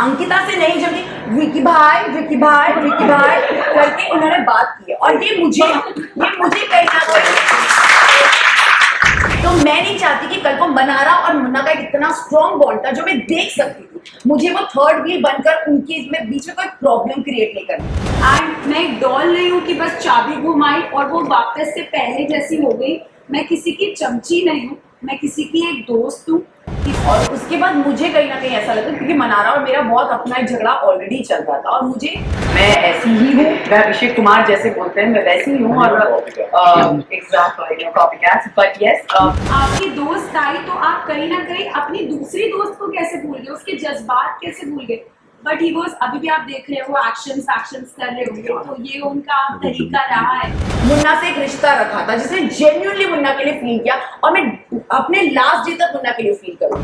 अंकिता से नहीं जल्दी विकी भाई विकी भाई विकी भाई करके उन्होंने बात की है। और ये मुझे कहीं ना कहीं, तो मैं नहीं चाहती कि कल को मनारा और मुन्ना का एक इतना स्ट्रॉन्ग बॉन्ड था जो मैं देख सकती थी। मुझे वो थर्ड व्हील बनकर उनके इसमें बीच में कोई प्रॉब्लम क्रिएट नहीं करनी। एंड मैं एक डॉल नहीं हूँ कि बस चाबी घुमाई और वो वापस से पहले जैसी हो गई। मैं किसी की चमची नहीं हूँ, मैं किसी की एक दोस्त हूँ। और उसके बाद मुझे कहीं ना कहीं ऐसा लगा क्योंकि मनारा और मेरा बहुत अपना एक झगड़ा ऑलरेडी चल रहा था, और मैं ऐसी ही हूँ, मैं अभिषेक कुमार जैसे बोलते हैं, मैं वैसी ही हूँ। और बट यस, आपकी दोस्त आई तो आप कहीं ना कहीं अपनी दूसरी दोस्त को कैसे भूल गए, उसके जज्बात कैसे भूल गए। बट ही वॉज, अभी भी आप देख रहे हो एक्शंस कर रहे होंगे, तो ये उनका तरीका रहा है। मुन्ना से एक रिश्ता रखा था जिसने जेन्युइनली मुन्ना के लिए फील किया, और मैं अपने लास्ट डे तक मुन्ना के लिए फील करूँ।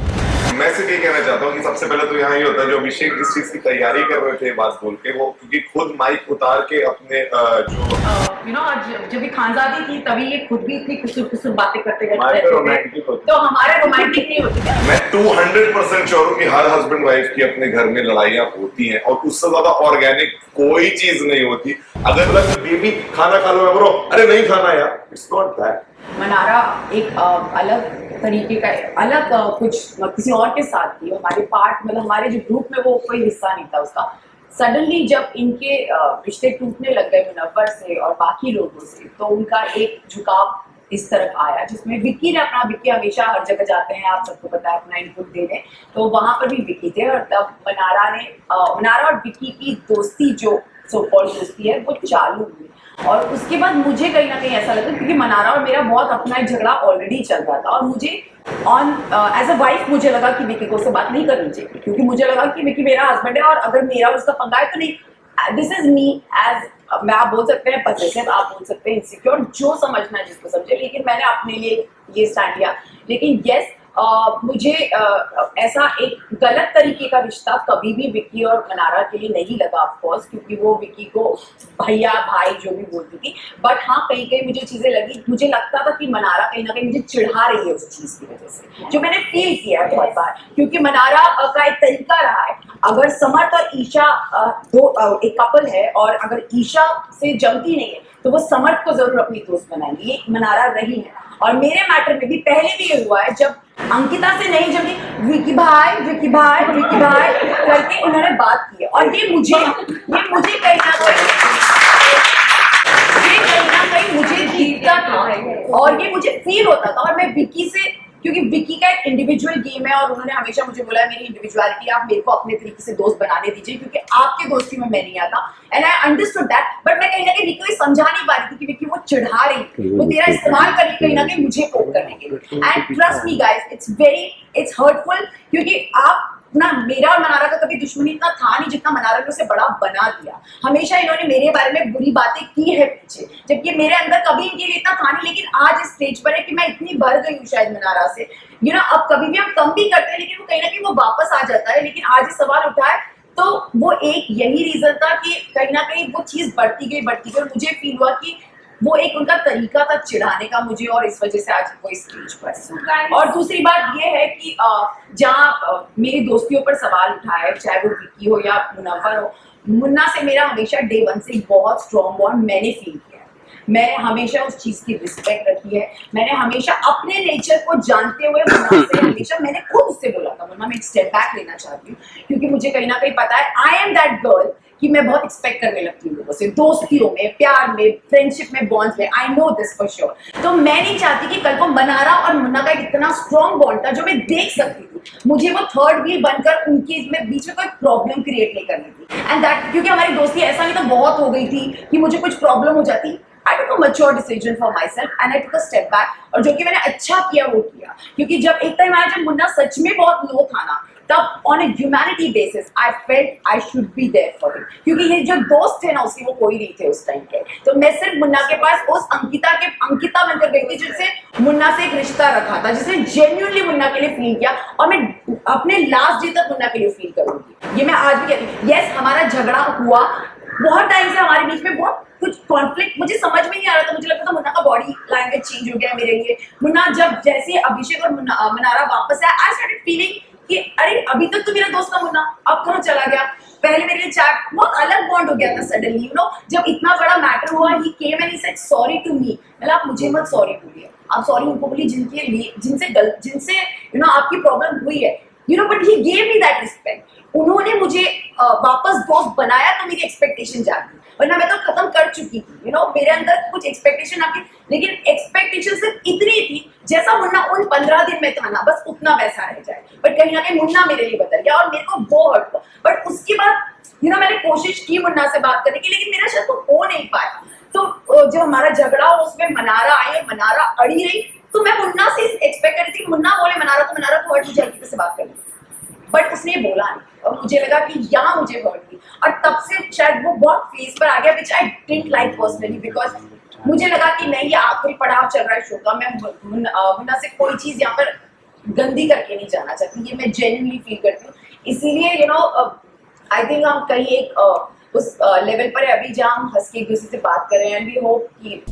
मैं सिर्फ ये कहना चाहता हूँ कि सबसे पहले तो यहाँ ये होता है जो अभिषेक जिस चीज की तैयारी कर रहे थे बात बोल के, वो क्योंकि खुद माइक उतार के अपने जब भी खानजादी थी तभी ये खुद भी इतनी कुसुर बातें करते रोमांटिक थे, तो हमारे रोमांटिक नहीं होती थी। मैं 200% श्योर हूँ कि हर हस्बैंड वाइफ की अपने घर में लड़ाइयाँ होती हैं, और उससे ज्यादा ऑर्गेनिक कोई चीज नहीं होती। अगर लगे बेबी खाना खा लो, मैं बोलो अरे नहीं खाना यार, इट्स नॉट दैट। मनारा एक अलग तरीके का कुछ किसी और के साथ थी, हमारे पार्ट मतलब हमारे जो ग्रुप में वो कोई हिस्सा नहीं था उसका। सडनली जब इनके रिश्ते टूटने लग गए मुनव्वर से और बाकी लोगों से, तो उनका एक झुकाव इस तरफ आया जिसमें विक्की ने विक्की हमेशा हर जगह जाते हैं, आप सबको पता है, अपना इनपुट देने, तो वहां पर भी विक्की थे। और तब मनारा और विक्की की दोस्ती जो सो कॉल्ड दोस्ती है वो चालू हुई। और उसके बाद मुझे कहीं ना कहीं ऐसा लगा क्योंकि मनारा और मेरा बहुत अपना एक झगड़ा ऑलरेडी चल रहा था, और मुझे एज अ वाइफ मुझे लगा कि विक्की को उससे बात नहीं करनी चाहिए, क्योंकि मुझे लगा कि विक्की मेरा हस्बैंड है, और अगर मेरा उसका पंगा है तो नहीं, दिस इज मी एज, मैं आप बोल सकते हैं पजेसिव, आप बोल सकते हैं इनसिक्योर, जो समझना है जिसको समझे, लेकिन मैंने अपने लिए ये स्टैंड लिया। लेकिन यस, मुझे ऐसा एक गलत तरीके का रिश्ता कभी भी विक्की और मनारा के लिए नहीं लगा, ऑफ कोर्स, क्योंकि वो विक्की को भैया भाई जो भी बोलती थी। बट हाँ, कहीं कहीं मुझे चीजें लगी, मुझे लगता था कि मनारा कहीं ना कहीं मुझे चिढ़ा रही है उस चीज की वजह से, जो मैंने फील किया है बहुत बार, क्योंकि मनारा का एक तरीका रहा है, अगर समर्थ और ईशा एक कपल है, और अगर ईशा से जमती नहीं है तो वो समर्थ को जरूर अपनी दोस्त बनाएंगी, ये मनारा रही है। और मेरे मैटर में भी पहले भी ये हुआ है, जब अंकिता से नहीं जल्दी विकी भाई विकी भाई विकी भाई करके उन्होंने बात की है। और ये मुझे कहीं ना कहीं मुझे दिखता था, और ये मुझे फील होता था। और मैं विकी से, क्योंकि विकी का एक इंडिविजुअल गेम है, और उन्होंने हमेशा मुझे बोला है मेरी इंडिविजुअलिटी आप मेरे को अपने तरीके से दोस्त बनाने दीजिए, क्योंकि आपके दोस्ती में मैं नहीं आता, and I understood that. But मैं कहीं ना कहीं विकी को समझा नहीं पा रही थी कि विकी वो चिढ़ा रही थी, वो तेरा इस्तेमाल कर रही कहीं ना कहीं मुझे पोक करने के लिए। And trust me guys, it's hurtful, क्योंकि आप ना, मेरा और मनारा का कभी दुश्मनी इतना था नहीं जितना मनारा ने उसे बड़ा बना दिया। हमेशा इन्होंने मेरे बारे में बुरी बातें की है पीछे, जबकि मेरे अंदर कभी इनके लिए इतना था नहीं। लेकिन आज इस स्टेज पर है कि मैं इतनी भर गई हूँ शायद मनारा से, अब कभी भी हम कम भी करते हैं, लेकिन वो कहीं ना कहीं वो वापस आ जाता है। लेकिन आज ये सवाल उठा है, तो वो एक यही रीजन था कि कहीं ना कहीं वो चीज बढ़ती गई, और मुझे फील हुआ कि वो एक उनका तरीका था चिढ़ाने का मुझे, और इस वजह से आज वो इस स्टेज पर। और दूसरी बात ये है कि जहाँ मेरी दोस्तियों पर सवाल उठाए, चाहे वो विक्की हो या मुनव्वर हो, मुन्ना से मेरा हमेशा डे वन से बहुत स्ट्रॉन्ग बॉन्ड मैंने फील किया है। मैं हमेशा उस चीज की रिस्पेक्ट रखी है। मैंने हमेशा अपने नेचर को जानते हुए मुन्ना से हमेशा मैंने खुद उससे बोला था, मुन्ना मैं एक स्टेप बैक लेना चाहती हूँ, क्योंकि मुझे कहीं ना कहीं पता है आई एम दैट गर्ल कि मैं बहुत एक्सपेक्ट करने लगती हूँ लोगों से, दोस्तियों में, प्यार में, फ्रेंडशिप में, बॉन्ड्स में। I know this for sure. तो मैं नहीं चाहती कि कल को मनारा और मुन्ना का एक इतना स्ट्रॉन्ग बॉन्ड था जो मैं देख सकती थी, मुझे वो थर्ड व्हील बनकर उनके बीच में कोई प्रॉब्लम क्रिएट नहीं करनी थी। एंड दैट, क्योंकि हमारी दोस्ती ऐसा नहीं तो बहुत हो गई थी कि मुझे कुछ प्रॉब्लम हो जाती। I took a mature decision for myself and I took a step back, और जो कि मैंने अच्छा किया वो किया, क्योंकि जब एक टाइम आया जब मुन्ना सच में बहुत लो था ना, तब on a humanity basis I felt I should be there for him, क्योंकि ये जो दोस्त थे ना उसके, वो कोई नहीं थे उस टाइम के। तो मैं सिर्फ मुन्ना के पास उस अंकिता बनकर गई थी जिससे मुन्ना से एक रिश्ता रखा था, जिसने जेन्युइनली मुन्ना के लिए फील किया, और मैं अपने लास्ट डे तक मुन्ना के लिए फील करूंगी। ये मैं आज भी कहती हूँ। यस, हमारा झगड़ा हुआ, बहुत टाइम से हमारे बीच में बहुत कुछ कॉन्फ्लिक्ट, मुझे समझ में नहीं आ रहा था। मुझे लगता था मुन्ना का बॉडी लैंग्वेज चेंज हो गया मेरे लिए। मुन्ना जब जैसे अभिषेक और मनारा वापस आया, आई स्टार्टेड फीलिंग कि अरे अभी तक तो मेरा दोस्त था मुन्ना, अब कहाँ चला गया। पहले मेरे लिए चैट बहुत अलग बॉन्ड हो गया था सडनली, यू नो, जब इतना बड़ा मैटर हुआ, he came and he said sorry to me. मतलब आप मुझे मत सॉरी बोलिए, आप सॉरी उनको बोलिए जिनके लिए जिनसे यू नो आपकी प्रॉब्लम हुई है, you know, but he gave me that respect. उन्होंने मुझे वापस दोस्त बनाया तो मेरी एक्सपेक्टेशन जागी, वरना मैं तो खत्म कर चुकी थी, यू नो, मेरे अंदर कुछ एक्सपेक्टेशन आपकी, लेकिन एक्सपेक्टेशन सिर्फ इतनी थी जैसा मुन्ना उन 15 दिन में था ना, बस उतना वैसा रह जाए। बट कहीं ना कहीं मुन्ना मेरे लिए बदल गया और मेरे को वो हर्ट हुआ। बट उसके बाद यू नो मैंने कोशिश की मुन्ना से बात करने की, लेकिन मेरा शायद वो हो नहीं पाया। तो जब हमारा झगड़ा हो उसमें मनारा आई, मनारा अड़ी रही, तो मैं मुन्ना से एक्सपेक्ट कर रही थी, मुन्ना बोले मनारा तो हर्ट हो जाएगी, से बात करनी, बट उसने बोला नहीं और मुझे लगा कि यहाँ मुझे हर्ट हुई और तब से शायद वो बहुत फेस पर आ गया, which I didn't like personally, because मुझे लगा कि नहीं ये आखिरी पड़ाव चल रहा है शो का, मैं मुन्ना से कोई चीज यहाँ पर गंदी करके नहीं जाना चाहती, ये मैं जेन्युइनली फील करती हूँ। इसीलिए यू नो आई थिंक हम कहीं एक उस लेवल पर है अभी जहाँ हम हंस के एक दूसरे से बात कर रहे हैं, एंड वी होप कि